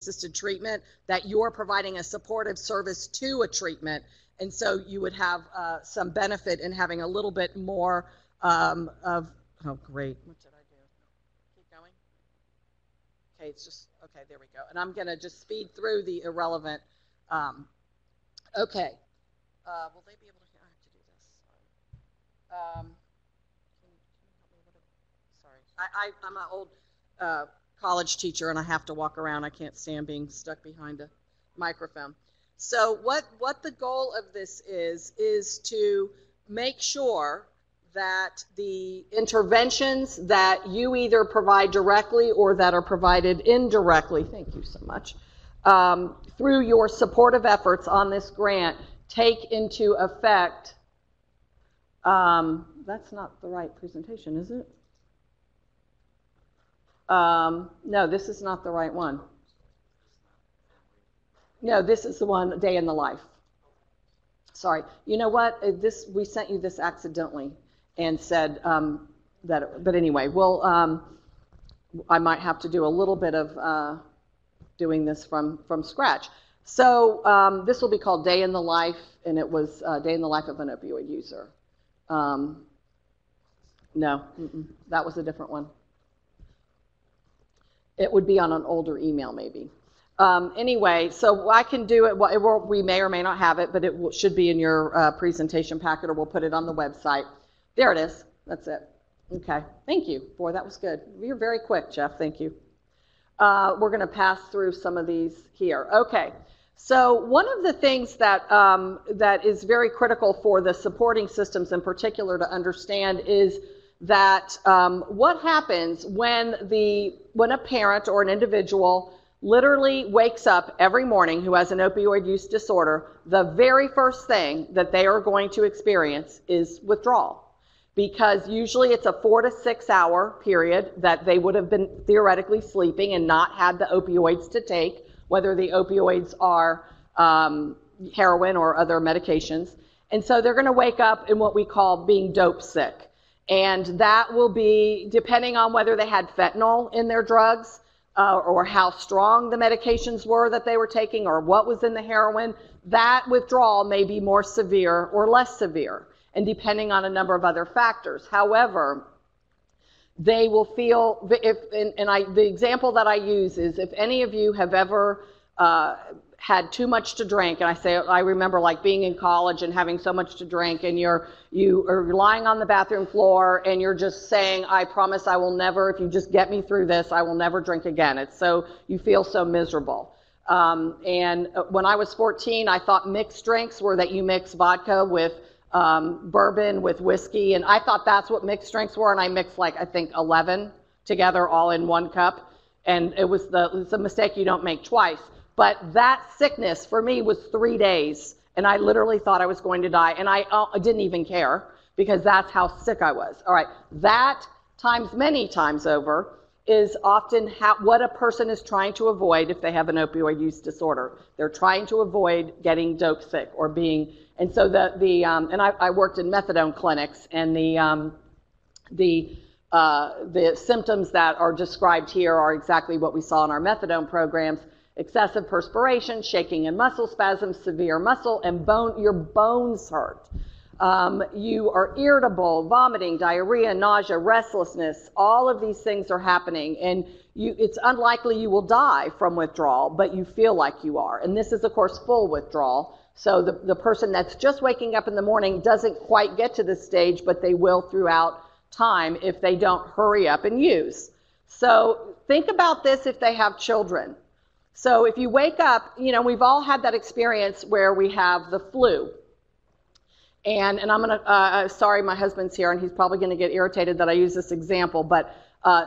assisted treatment, that you're providing a supportive service to a treatment. And so you would have some benefit in having a little bit more of, oh, great. What did I do? Keep going. Okay, it's just, okay, there we go. And I'm going to just speed through the irrelevant. Okay. Will they be able to, I have to do this. Can you help me? Sorry. I'm an old college teacher, and I have to walk around. I can't stand being stuck behind a microphone. So what the goal of this is to make sure that the interventions that you either provide directly or that are provided indirectly, thank you so much, through your supportive efforts on this grant take into effect, that's not the right presentation, is it? No, this is not the right one. No, this is the one, Day in the Life. Sorry. You know what? We sent you this accidentally and said but anyway, I might have to do a little bit of doing this from scratch. So this will be called Day in the Life, and it was Day in the Life of an Opioid User. No, that was a different one. It would be on an older email maybe. Anyway, so I can do it. We may or may not have it, but it should be in your presentation packet, or we'll put it on the website. There it is. That's it. Okay. Thank you. Boy, that was good. You're very quick, Jeff. Thank you. We're going to pass through some of these here. Okay. So one of the things that that is very critical for the supporting systems in particular to understand is that what happens when a parent or an individual literally wakes up every morning who has an opioid use disorder, the very first thing that they are going to experience is withdrawal. Because usually it's a 4 to 6 hour period that they would have been theoretically sleeping and not had the opioids to take, whether the opioids are heroin or other medications. And so they're going to wake up in what we call being dope sick. And that will be depending on whether they had fentanyl in their drugs, or how strong the medications were that they were taking, or what was in the heroin. That withdrawal may be more severe or less severe, and depending on a number of other factors. However, they will feel, the example that I use is if any of you have ever had too much to drink, and I remember like being in college and having so much to drink, and you are lying on the bathroom floor and you're just saying, I promise I will never, if you just get me through this, I will never drink again. It's so, you feel so miserable. And when I was 14, I thought mixed drinks were that you mix vodka with bourbon with whiskey, and I thought that's what mixed drinks were, and I mixed like, I think 11 together all in one cup, and it's a mistake you don't make twice. But that sickness for me was 3 days, and I literally thought I was going to die, and I didn't even care because that's how sick I was. All right, that times many times over is often what a person is trying to avoid if they have an opioid use disorder. They're trying to avoid getting dope sick or being, and so and I worked in methadone clinics, and the symptoms that are described here are exactly what we saw in our methadone programs. Excessive perspiration, shaking and muscle spasms, severe muscle and your bones hurt. You are irritable, vomiting, diarrhea, nausea, restlessness. All of these things are happening, and it's unlikely you will die from withdrawal, but you feel like you are. And this is, of course, full withdrawal. So the person that's just waking up in the morning doesn't quite get to this stage, but they will throughout time if they don't hurry up and use. So think about this if they have children. So if you wake up, we've all had that experience where we have the flu. And I'm going to, sorry, my husband's here, and he's probably going to get irritated that I use this example, but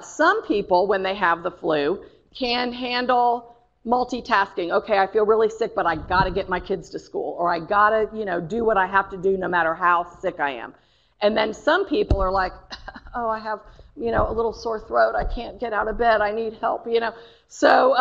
some people, when they have the flu, can handle multitasking. Okay, I feel really sick, but I got to get my kids to school, or I got to, do what I have to do no matter how sick I am. And then some people are like, oh, I have, a little sore throat. I can't get out of bed. I need help, So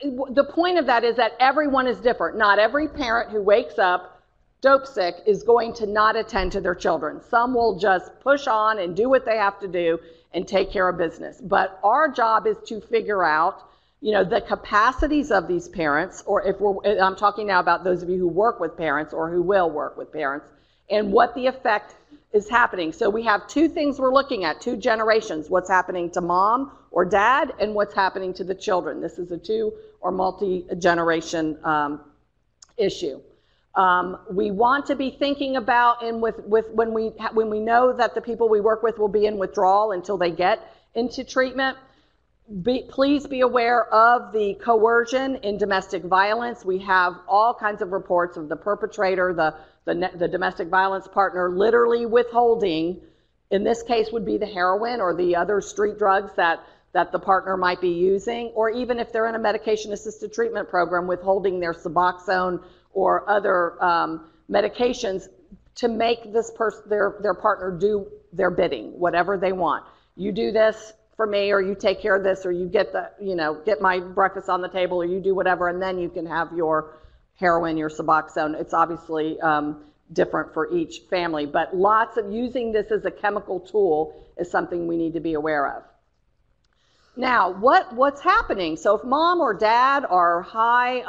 the point of that is that everyone is different. Not every parent who wakes up dope sick is going to not attend to their children. Some will just push on and do what they have to do and take care of business. But our job is to figure out the capacities of these parents, or I'm talking now about those of you who work with parents or who will work with parents, and what the effect is happening. So we have two things we're looking at, two generations, what's happening to mom or dad and what's happening to the children. This is a two or multi-generation issue. We want to be thinking about, and when we know that the people we work with will be in withdrawal until they get into treatment, please be aware of the coercion in domestic violence. We have all kinds of reports of the perpetrator, the domestic violence partner, literally withholding, in this case would be the heroin or the other street drugs that the partner might be using, or even if they're in a medication-assisted treatment program, withholding their Suboxone or other medications to make this their partner do their bidding, whatever they want. You do this for me, or you take care of this, or you get get my breakfast on the table, or you do whatever, and then you can have your heroin, your Suboxone. It's obviously different for each family, but lots of using this as a chemical tool is something we need to be aware of. Now, what's happening? So if mom or dad are high,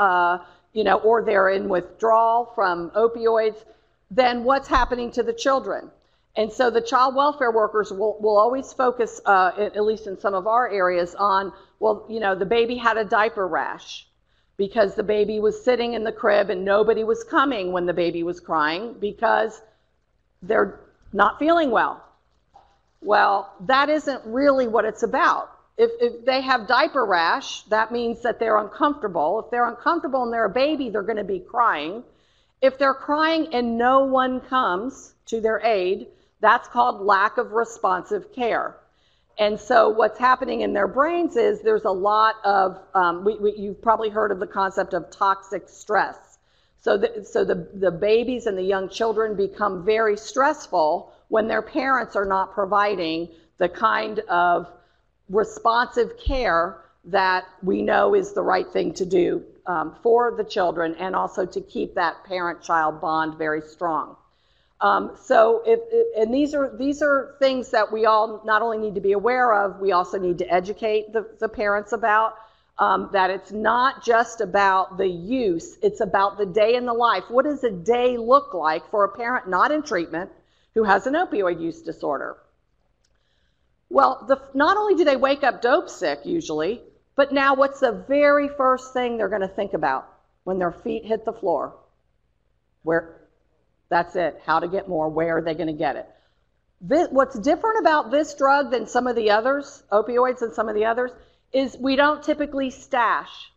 or they're in withdrawal from opioids, then what's happening to the children? And so the child welfare workers will always focus, at least in some of our areas, on, the baby had a diaper rash because the baby was sitting in the crib and nobody was coming when the baby was crying because they're not feeling well. Well, that isn't really what it's about. If they have diaper rash, that means that they're uncomfortable. If they're uncomfortable and they're a baby, they're going to be crying. If they're crying and no one comes to their aid, that's called lack of responsive care. And so what's happening in their brains is there's a lot of, you've probably heard of the concept of toxic stress. So the babies and the young children become very stressful when their parents are not providing the kind of responsive care that we know is the right thing to do for the children, and also to keep that parent-child bond very strong. These are things that we all not only need to be aware of, we also need to educate the parents about, that it's not just about the use, it's about the day in the life. What does a day look like for a parent not in treatment who has an opioid use disorder? Well, not only do they wake up dope sick usually, but now what's the very first thing they're going to think about when their feet hit the floor? That's it. How to get more. Where are they going to get it? What's different about this drug than some of the others, opioids and some of the others, is we don't typically stash.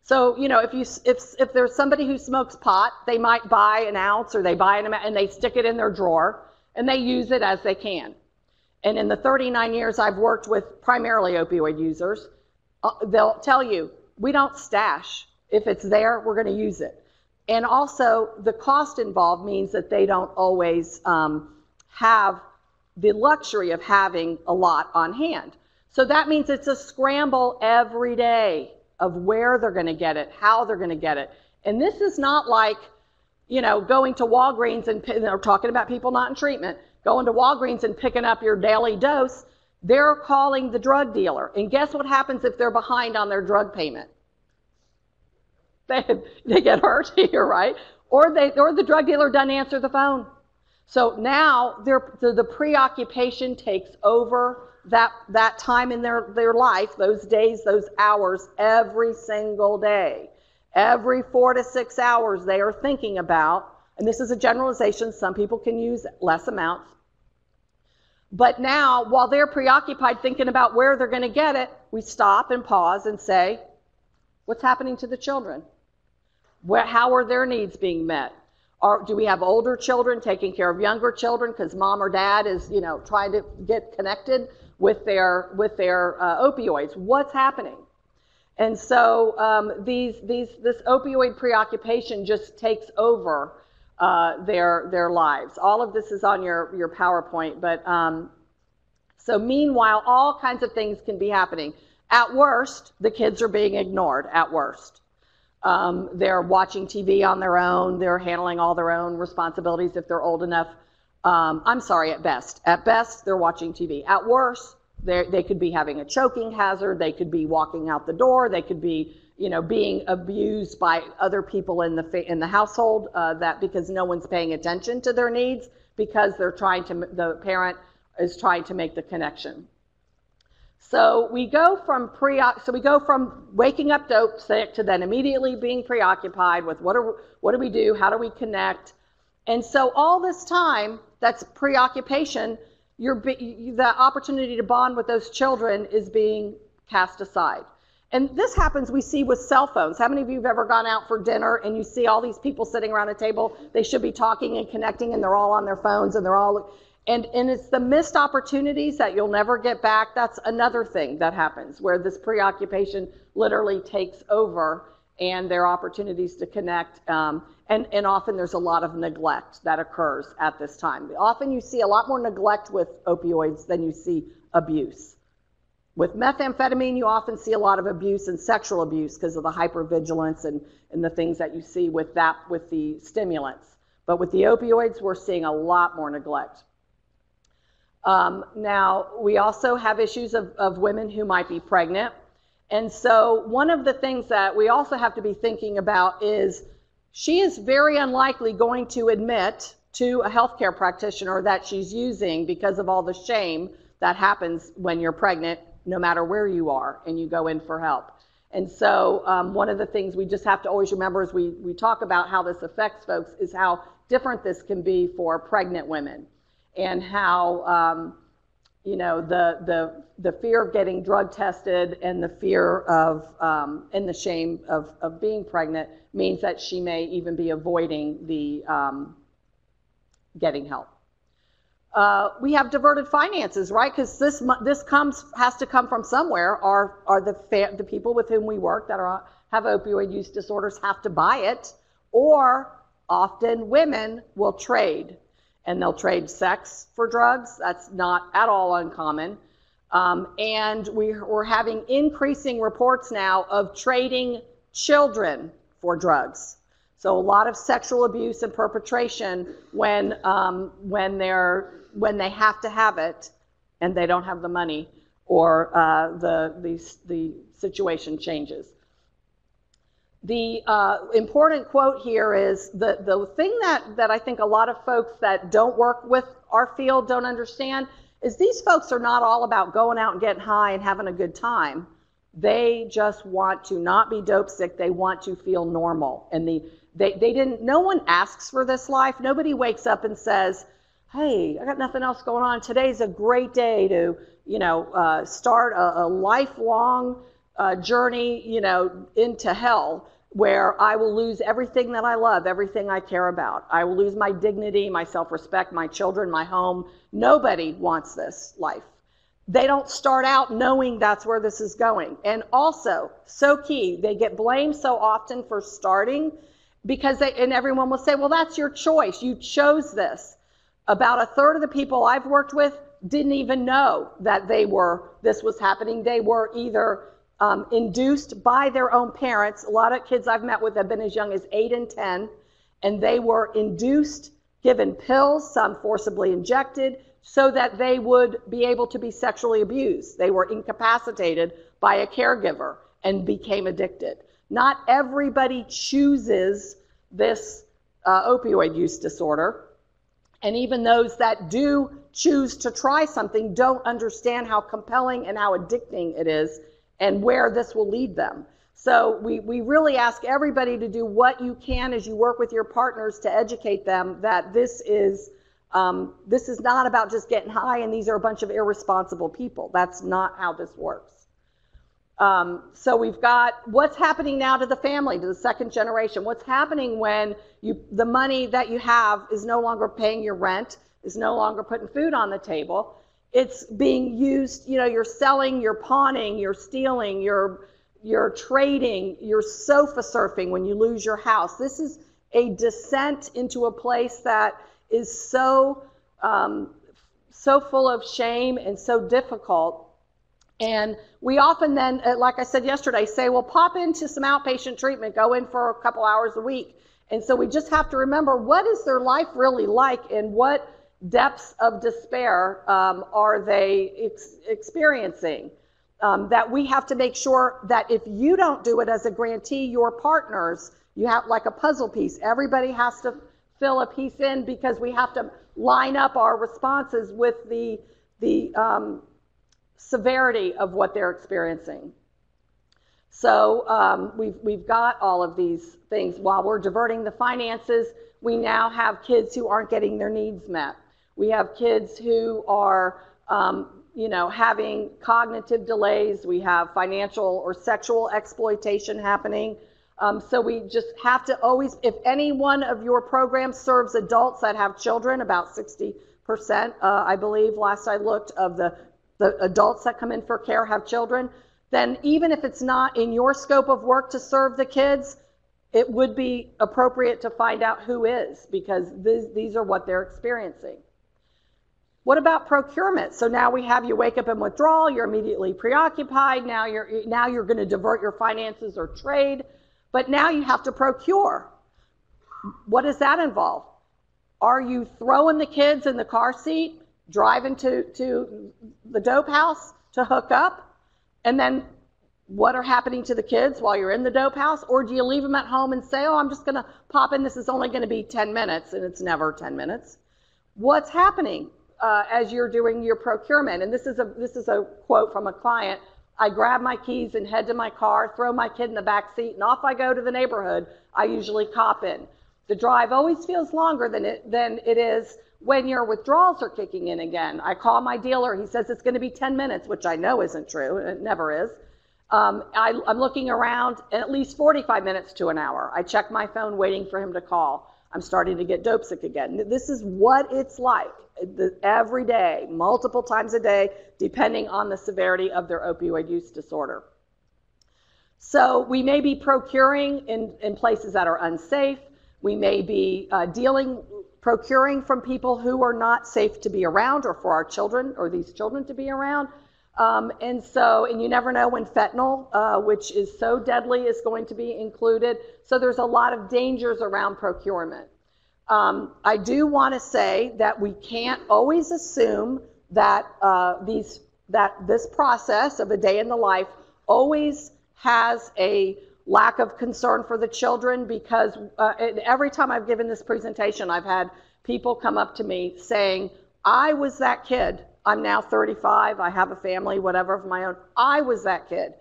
So, if there's somebody who smokes pot, they might buy an ounce or they buy an amount and they stick it in their drawer and they use it as they can. And in the 39 years I've worked with primarily opioid users, they'll tell you, we don't stash. If it's there, we're going to use it. And also, the cost involved means that they don't always have the luxury of having a lot on hand. So that means it's a scramble every day of where they're going to get it, how they're going to get it. And this is not like, going to Walgreens and they're talking about people not in treatment, going to Walgreens and picking up your daily dose. They're calling the drug dealer. And guess what happens if they're behind on their drug payment? They get hurt here, right? Or the drug dealer doesn't answer the phone. So now the preoccupation takes over that time in their life, those days, those hours, every single day. Every 4 to 6 hours they are thinking about, and this is a generalization, some people can use less amounts. But now, while they're preoccupied thinking about where they're going to get it, we stop and pause and say, what's happening to the children? How are their needs being met? Do we have older children taking care of younger children because mom or dad is, trying to get connected with their opioids? What's happening? And so this opioid preoccupation just takes over their lives. All of this is on your PowerPoint, but so meanwhile, all kinds of things can be happening. At worst, the kids are being ignored. At worst. They're watching TV on their own. They're handling all their own responsibilities if they're old enough. At best. At best, they're watching TV. At worst, They could be having a choking hazard. They could be walking out the door. They could be, being abused by other people in the household because no one's paying attention to their needs because the parent is trying to make the connection. So we go from waking up dope sick to then immediately being preoccupied with what do we do? How do we connect? And so all this time, that's preoccupation. The opportunity to bond with those children is being cast aside. And this happens, we see with cell phones. How many of you have ever gone out for dinner and you see all these people sitting around a table? They should be talking and connecting, and they're all on their phones, and and it's the missed opportunities that you'll never get back. That's another thing that happens, where this preoccupation literally takes over, and there are opportunities to connect. And often there's a lot of neglect that occurs at this time. Often you see a lot more neglect with opioids than you see abuse. With methamphetamine, you often see a lot of abuse and sexual abuse because of the hypervigilance and the things that you see with the stimulants. But with the opioids, we're seeing a lot more neglect. Now, we also have issues of women who might be pregnant. And so one of the things that we also have to be thinking about is she is very unlikely going to admit to a healthcare practitioner that she's using because of all the shame that happens when you're pregnant, no matter where you are, and you go in for help. And so one of the things we just have to always remember as we talk about how this affects folks is how different this can be for pregnant women, and how the fear of getting drug tested and the fear of and the shame of being pregnant means that she may even be avoiding the getting help. We have diverted finances, right? Because this has to come from somewhere. Are the people with whom we work that have opioid use disorders have to buy it, or often women will trade, and they'll trade sex for drugs. That's not at all uncommon. And we're having increasing reports now of trading children for drugs. So a lot of sexual abuse and perpetration when they have to have it and they don't have the money, or the situation changes. The important quote here is the thing that I think a lot of folks that don't work with our field don't understand is these folks are not all about going out and getting high and having a good time. They just want to not be dope sick. They want to feel normal. And no one asks for this life. Nobody wakes up and says, hey, I got nothing else going on. Today's a great day to, start a lifelong journey, into hell, where I will lose everything that I love, everything I care about. I will lose my dignity, my self-respect, my children, my home. Nobody wants this life. They don't start out knowing that's where this is going. And also, so key, they get blamed so often for starting because and everyone will say, well, that's your choice. You chose this. About a third of the people I've worked with didn't even know that this was happening. They were either induced by their own parents. A lot of kids I've met with have been as young as 8 and 10, and they were induced, given pills, some forcibly injected, so that they would be able to be sexually abused. They were incapacitated by a caregiver and became addicted. Not everybody chooses this opioid use disorder, and even those that do choose to try something don't understand how compelling and how addicting it is and where this will lead them. So we really ask everybody to do what you can as you work with your partners to educate them that this is not about just getting high and these are a bunch of irresponsible people. That's not how this works. So we've got what's happening now to the family, to the second generation. What's happening when the money that you have is no longer paying your rent, is no longer putting food on the table. It's being used, you're selling, you're pawning, you're stealing, you're trading, you're sofa surfing when you lose your house. This is a descent into a place that is so full of shame and so difficult. And we often then, like I said yesterday, say, well, pop into some outpatient treatment, go in for a couple hours a week. And so we just have to remember, what is their life really like, and what depths of despair are they experiencing? That we have to make sure that if you don't do it as a grantee, your partners, you have like a puzzle piece. Everybody has to fill a piece in because we have to line up our responses with the severity of what they're experiencing. So we've got all of these things. While we're diverting the finances, we now have kids who aren't getting their needs met. We have kids who are having cognitive delays. We have financial or sexual exploitation happening. So we just have to always, if any one of your programs serves adults that have children, about 60%, I believe, last I looked, of the adults that come in for care have children, then even if it's not in your scope of work to serve the kids, it would be appropriate to find out who is, because these are what they're experiencing. What about procurement? So now we have you wake up in withdrawal, you're immediately preoccupied, now you're going to divert your finances or trade, but now you have to procure. What does that involve? Are you throwing the kids in the car seat, driving to the dope house to hook up? And then what are happening to the kids while you're in the dope house? Or do you leave them at home and say, oh, I'm just going to pop in, this is only going to be 10 minutes, and it's never 10 minutes. What's happening as you're doing your procurement? And this is a quote from a client. I grab my keys and head to my car, throw my kid in the back seat, and off I go to the neighborhood I usually cop in. The drive always feels longer than it is when your withdrawals are kicking in again. I call my dealer, he says it's going to be 10 minutes, which I know isn't true, it never is. I'm looking around, and at least 45 minutes to an hour. I check my phone waiting for him to call. I'm starting to get dope sick again. This is what it's like every day, multiple times a day, depending on the severity of their opioid use disorder. So we may be procuring in places that are unsafe. We may be procuring from people who are not safe to be around, or for our children or these children to be around. And you never know when fentanyl, which is so deadly, is going to be included. So there's a lot of dangers around procurement. I do want to say that we can't always assume that this process of a day in the life always has a lack of concern for the children, because every time I've given this presentation, I've had people come up to me saying, I was that kid. I'm now 35, I have a family, whatever, of my own. I was that kid.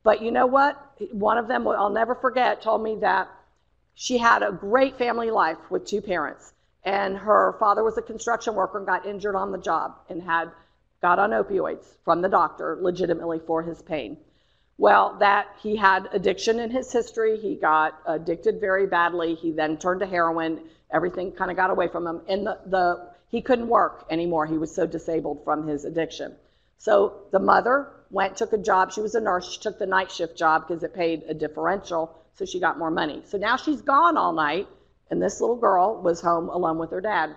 But you know what? One of them, I'll never forget, told me that she had a great family life with two parents. And her father was a construction worker and got injured on the job and got on opioids from the doctor legitimately for his pain. Well, he had addiction in his history. He got addicted very badly. He then turned to heroin. Everything kind of got away from him. And he couldn't work anymore. He was so disabled from his addiction. So the mother took a job. She was a nurse. She took the night shift job because it paid a differential, so she got more money. So now she's gone all night, and this little girl was home alone with her dad.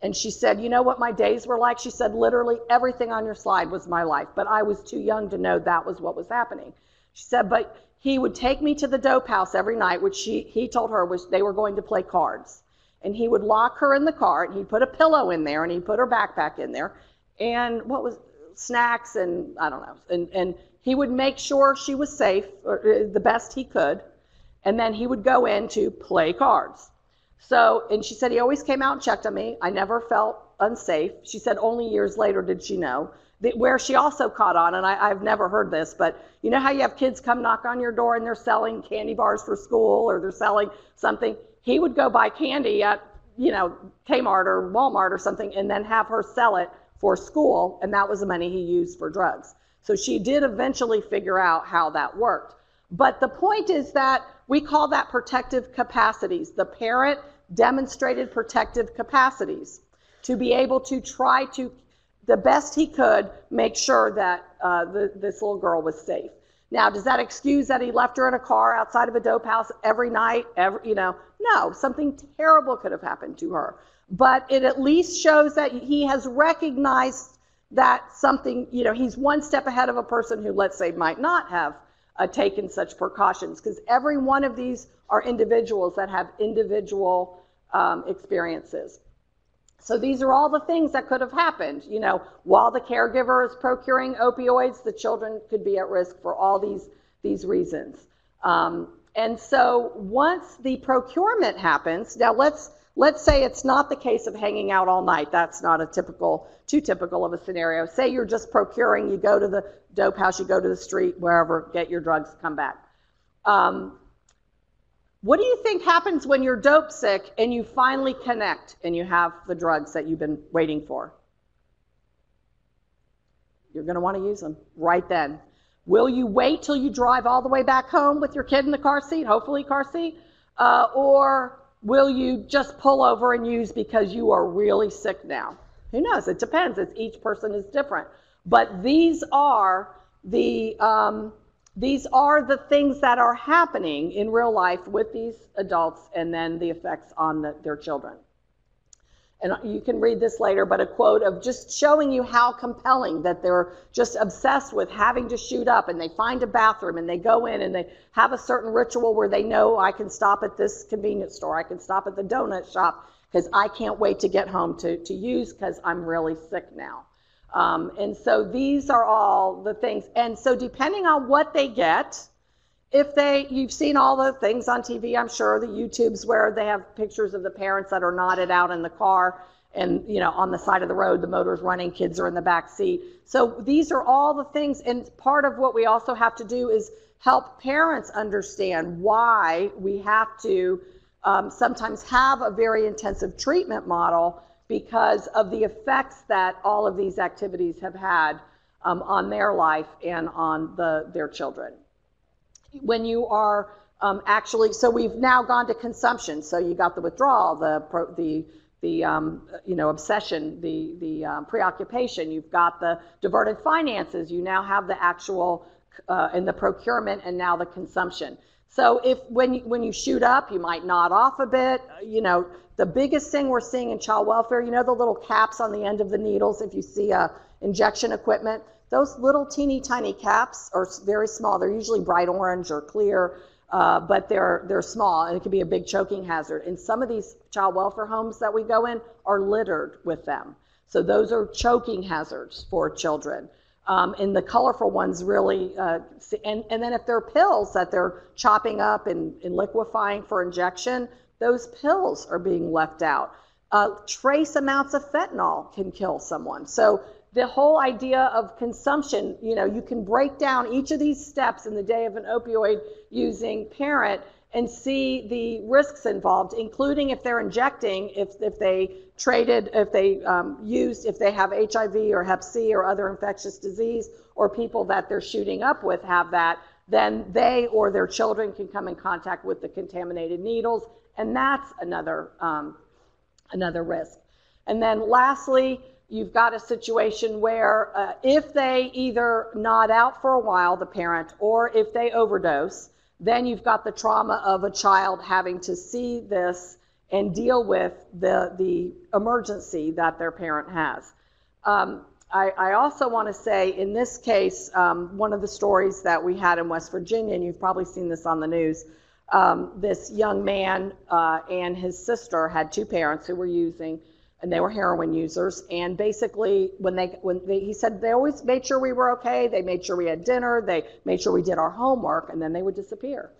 And she said, you know what my days were like? She said, literally everything on your slide was my life, but I was too young to know that was what was happening. She said, but he would take me to the dope house every night, which he told her was they were going to play cards. And he would lock her in the car, and he'd put a pillow in there, and he'd put her backpack in there, and snacks, and I don't know. And he would make sure she was safe, or the best he could, and then he would go in to play cards. So, and she said he always came out and checked on me. I never felt unsafe. She said only years later did she know. Where she also caught on, and I've never heard this, but you know how you have kids come knock on your door and they're selling candy bars for school, or they're selling something? He would go buy candy at, Kmart or Walmart or something, and then have her sell it for school, and that was the money he used for drugs. So she did eventually figure out how that worked. But the point is that we call that protective capacities. The parent demonstrated protective capacities to be able to try to, the best he could, make sure that this little girl was safe. Now, does that excuse that he left her in a car outside of a dope house every night? No, something terrible could have happened to her. But it at least shows that he has recognized that something, he's one step ahead of a person who, let's say, might not have taken such precautions, because every one of these are individuals that have individual experiences. So these are all the things that could have happened. You know, while the caregiver is procuring opioids, the children could be at risk for all these reasons. And so once the procurement happens, now let's say it's not the case of hanging out all night. That's not too typical of a scenario. Say you're just procuring, you go to the dope house, you go to the street, wherever, get your drugs, come back. What do you think happens when you're dope sick and you finally connect and you have the drugs that you've been waiting for? You're going to want to use them right then. Will you wait till you drive all the way back home with your kid in the car seat, hopefully car seat, or will you just pull over and use because you are really sick now? Who knows? It depends. Each person is different. But these are the things that are happening in real life with these adults, and then the effects on their children. And you can read this later, but a quote of just showing you how compelling that they're just obsessed with having to shoot up, and they find a bathroom and they go in and they have a certain ritual where they know, I can stop at this convenience store, I can stop at the donut shop because I can't wait to get home to use because I'm really sick now. And so these are all the things. And so depending on what they get, you've seen all the things on TV, I'm sure, the YouTubes where they have pictures of the parents that are knotted out in the car and, you know, on the side of the road, the motor's running, kids are in the back seat. So these are all the things. And part of what we also have to do is help parents understand why we have to sometimes have a very intensive treatment model because of the effects that all of these activities have had on their life and on their children. When you are so we've now gone to consumption. So you got the withdrawal, the obsession, the preoccupation. You've got the diverted finances. You now have the actual and the procurement, and now the consumption. So when you shoot up, you might nod off a bit. You know, the biggest thing we're seeing in child welfare, you know, the little caps on the end of the needles. If you see injection equipment, those little teeny tiny caps are very small. They're usually bright orange or clear, but they're small, and it can be a big choking hazard. And some of these child welfare homes that we go in are littered with them. So those are choking hazards for children. And the colorful ones really, and then if they're pills that they're chopping up and liquefying for injection, those pills are being left out. Trace amounts of fentanyl can kill someone. So the whole idea of consumption, you know, you can break down each of these steps in the day of an opioid using parent and see the risks involved, including if they're injecting, if they traded, if they if they have HIV or Hep C or other infectious disease, or people that they're shooting up with have that, then they or their children can come in contact with the contaminated needles, and that's another risk. And then lastly, you've got a situation where if they either nod out for a while, the parent, or if they overdose, then you've got the trauma of a child having to see this and deal with the emergency that their parent has. I also want to say, in this case, one of the stories that we had in West Virginia, and you've probably seen this on the news, this young man and his sister had two parents who were using, and they were heroin users. And basically, he said they always made sure we were okay. They made sure we had dinner. They made sure we did our homework, and then they would disappear.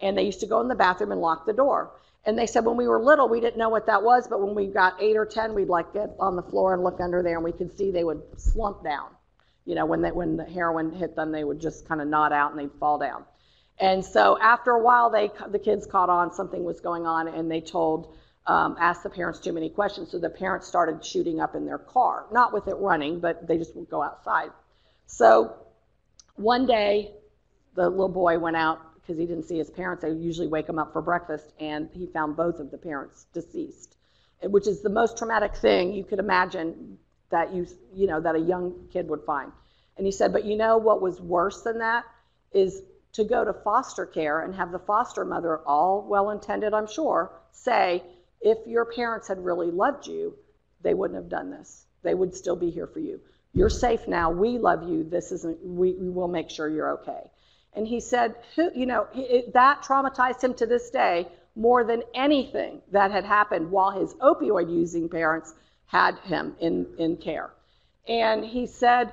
And they used to go in the bathroom and lock the door. And they said when we were little, we didn't know what that was, but when we got 8 or 10, we'd like get on the floor and look under there, and we could see they would slump down. You know, when the heroin hit them, they would just kind of nod out and they'd fall down. And so after a while, the kids caught on something was going on, and they asked the parents too many questions. So the parents started shooting up in their car, not with it running, but they just would go outside. So one day, the little boy went out because he didn't see his parents. They would usually wake him up for breakfast, and he found both of the parents deceased, which is the most traumatic thing you could imagine that that a young kid would find. And he said, but you know what was worse than that is to go to foster care and have the foster mother, all well-intended, I'm sure, say, if your parents had really loved you, they wouldn't have done this. They would still be here for you. You're safe now. We love you. We will make sure you're okay. And he said, that traumatized him to this day more than anything that had happened while his opioid using parents had him in care. And he said,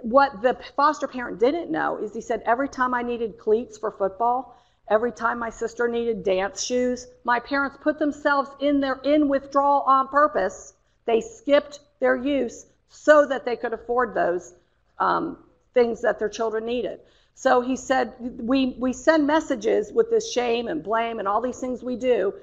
what the foster parent didn't know is he said, every time I needed cleats for football, every time my sister needed dance shoes, my parents put themselves in withdrawal on purpose. They skipped their use so that they could afford those things that their children needed. So he said, we send messages with this shame and blame and all these things we do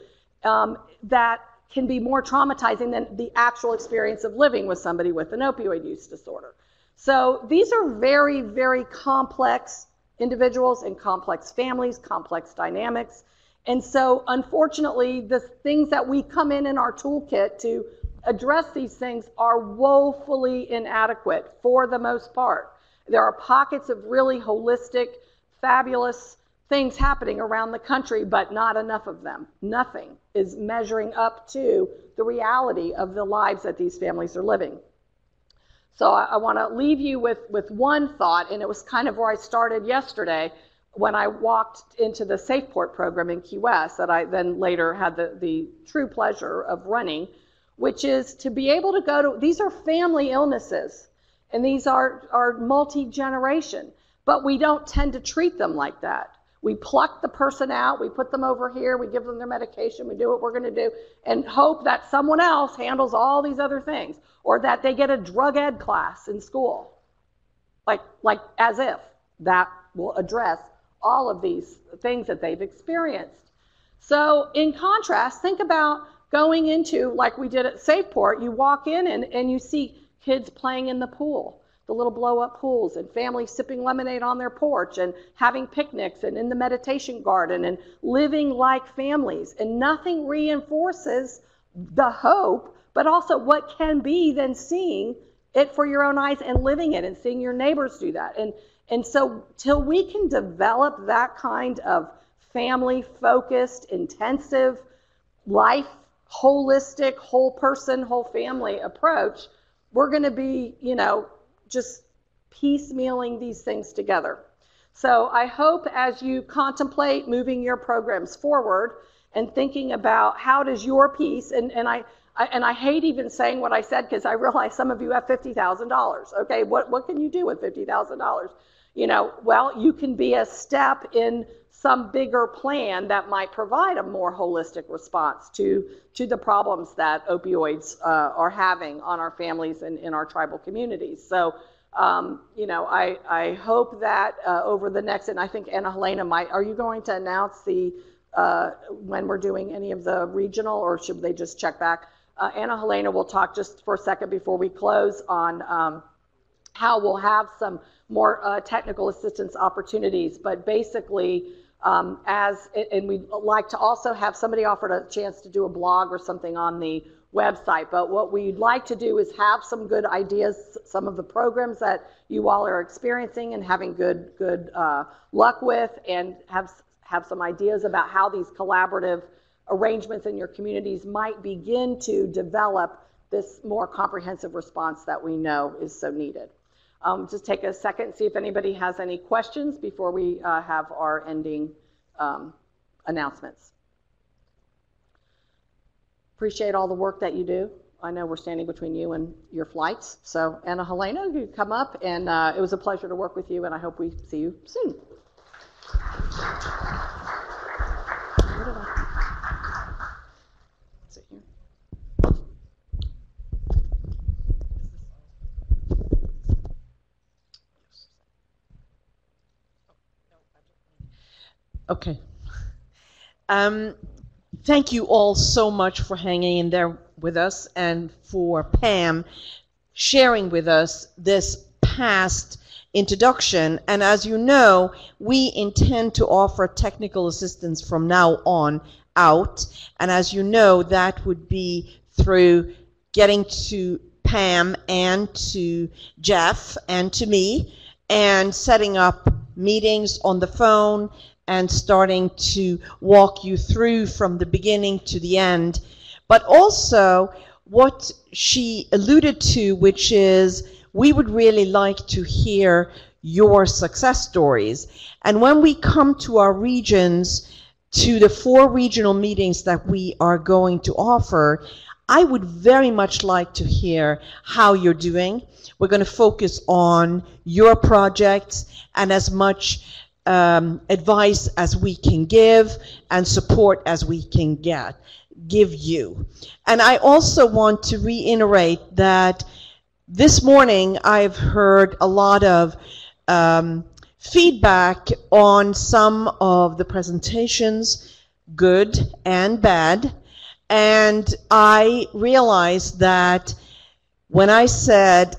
that can be more traumatizing than the actual experience of living with somebody with an opioid use disorder. So these are very, very complex individuals and complex families, complex dynamics. And so unfortunately, the things that we come in our toolkit to address these things are woefully inadequate for the most part. There are pockets of really holistic, fabulous things happening around the country, but not enough of them. Nothing is measuring up to the reality of the lives that these families are living. So I want to leave you with one thought, and it was kind of where I started yesterday when I walked into the SafePort program in Key West that I then later had the true pleasure of running, which is to be able to go to, these are family illnesses, and these are multi-generation, but we don't tend to treat them like that. We pluck the person out, we put them over here, we give them their medication, we do what we're going to do, and hope that someone else handles all these other things, or that they get a drug ed class in school, like as if that will address all of these things that they've experienced. So in contrast, think about going into, like we did at SafePort, you walk in and you see kids playing in the pool, the little blow-up pools, and families sipping lemonade on their porch and having picnics and in the meditation garden and living like families. And nothing reinforces the hope, but also what can be then seeing it for your own eyes and living it and seeing your neighbors do that. And so till we can develop that kind of family-focused, intensive, life, holistic, whole person, whole family approach, we're going to be, just piecemealing these things together. So I hope as you contemplate moving your programs forward and thinking about how does your piece, and I hate even saying what I said because I realize some of you have $50,000. Okay, what can you do with $50,000? Well, you can be a step in some bigger plan that might provide a more holistic response to the problems that opioids are having on our families and in our tribal communities. So, I hope that over the next, and I think Anna Helena are you going to announce when we're doing any of the regional, or should they just check back? Anna Helena will talk just for a second before we close on how we'll have some more technical assistance opportunities, but basically, and we'd like to also have somebody offered a chance to do a blog or something on the website, but what we'd like to do is have some good ideas, some of the programs that you all are experiencing and having good luck with, and have some ideas about how these collaborative arrangements in your communities might begin to develop this more comprehensive response that we know is so needed. Just take a second, see if anybody has any questions before we have our ending announcements. Appreciate all the work that you do. I know we're standing between you and your flights. So Anna Helena, you come up, and it was a pleasure to work with you, and I hope we see you soon. Sit here. Okay. Thank you all so much for hanging in there with us, and for Pam sharing with us this past introduction. And as you know, we intend to offer technical assistance from now on out. And as you know, that would be through getting to Pam and to Jeff and to me and setting up meetings on the phone and starting to walk you through from the beginning to the end. But also what she alluded to, which is we would really like to hear your success stories. And when we come to our regions, to the 4 regional meetings that we are going to offer, I would very much like to hear how you're doing. We're going to focus on your projects and as much advice as we can give and support as we can give you. And I also want to reiterate that this morning I've heard a lot of feedback on some of the presentations, good and bad. And I realized that when I said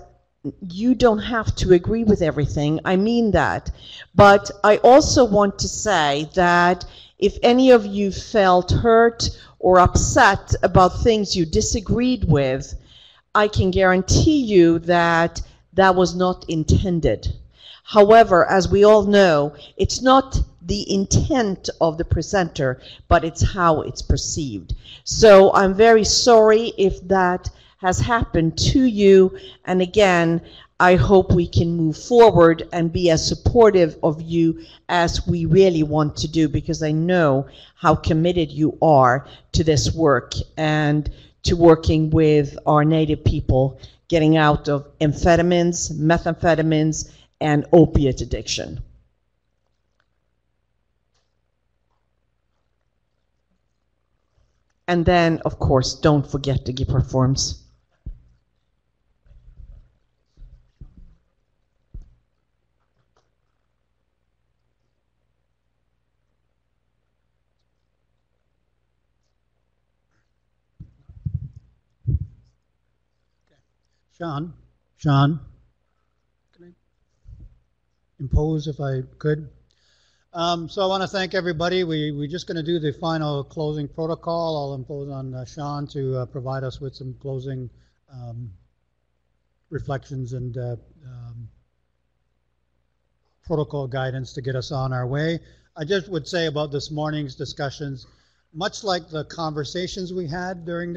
you don't have to agree with everything, I mean that. But I also want to say that if any of you felt hurt or upset about things you disagreed with, I can guarantee you that that was not intended. However, as we all know, it's not the intent of the presenter, but it's how it's perceived. So I'm very sorry if that has happened to you. And again, I hope we can move forward and be as supportive of you as we really want to do, because I know how committed you are to this work and to working with our Native people getting out of amphetamines, methamphetamines, and opiate addiction. And then, of course, don't forget to give her forms. Sean, can I impose if I could? So I want to thank everybody. We're just going to do the final closing protocol. I'll impose on Sean to provide us with some closing reflections and protocol guidance to get us on our way. I just would say about this morning's discussions, much like the conversations we had during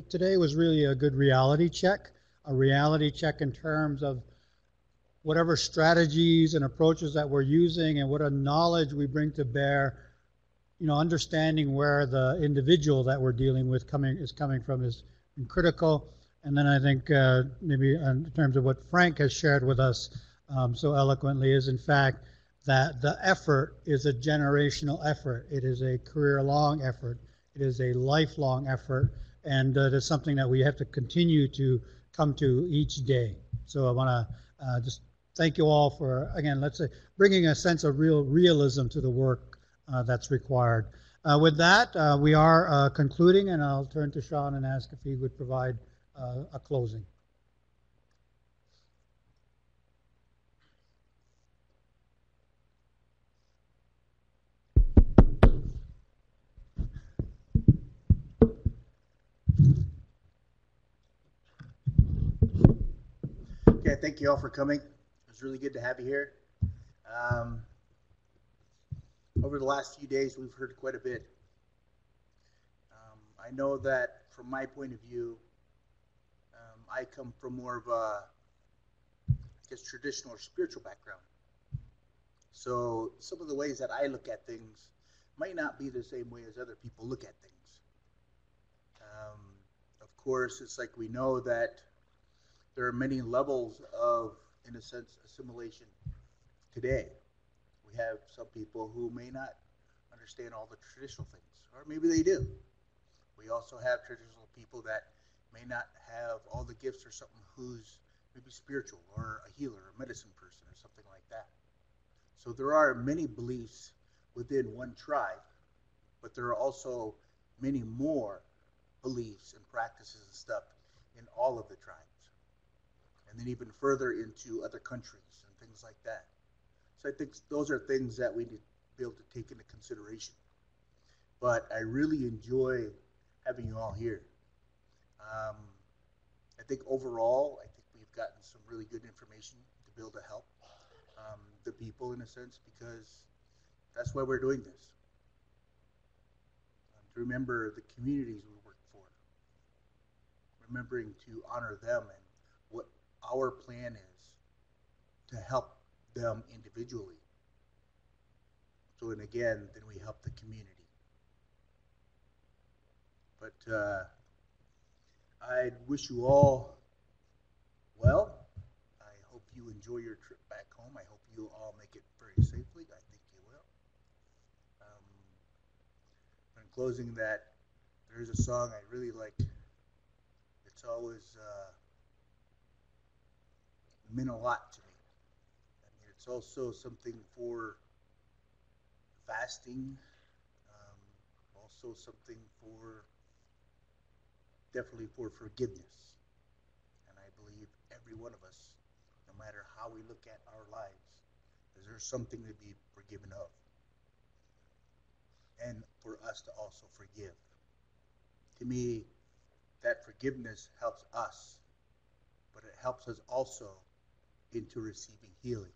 today was really a good reality check. A reality check in terms of whatever strategies and approaches that we're using and what a knowledge we bring to bear, understanding where the individual that we're dealing with is coming from is critical. And then I think maybe in terms of what Frank has shared with us so eloquently is in fact that the effort is a generational effort. It is a career-long effort. It is a lifelong effort. And it is something that we have to continue to come to each day. So I want to just thank you all for, again, let's say, bringing a sense of realism to the work that's required. With that, we are concluding, and I'll turn to Sean and ask if he would provide a closing. Okay, thank you all for coming. It was really good to have you here. Over the last few days, we've heard quite a bit. I know that from my point of view, I come from more of a, traditional or spiritual background. So some of the ways that I look at things might not be the same way as other people look at things. Of course, it's like we know that there are many levels of, in a sense, assimilation today. We have some people who may not understand all the traditional things, or maybe they do. We also have traditional people that may not have all the gifts or something who's maybe spiritual or a healer or medicine person or something like that. So there are many beliefs within one tribe, but there are also many more beliefs and practices and stuff in all of the tribes. And then even further into other countries and things like that. So I think those are things that we need to be able to take into consideration. But I really enjoy having you all here. I think overall, I think we've gotten some really good information to be able to help the people in a sense, because that's why we're doing this. To remember the communities we work for, remembering to honor them and what our plan is to help them individually. So, and again, then we help the community. But I wish you all well. I hope you enjoy your trip back home. I hope you all make it very safely. I think you will. In closing, that there's a song I really like. It's always meant a lot to me. I mean, it's also something for fasting, also something for definitely for forgiveness. And I believe every one of us, no matter how we look at our lives, there's something to be forgiven of. And for us to also forgive. To me, that forgiveness helps us, but it helps us also into receiving healing.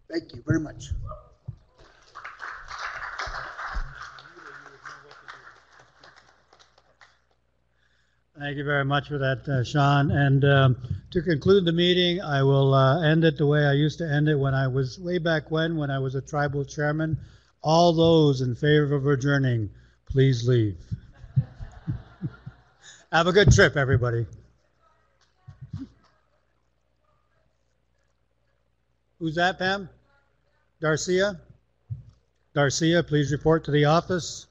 Thank you very much. Thank you very much for that, Sean. And to conclude the meeting, I will end it the way I used to end it when I was way back when I was a tribal chairman. All those in favor of adjourning, please leave. Have a good trip, everybody. Who's that, Pam? Darcia? Darcia, please report to the office.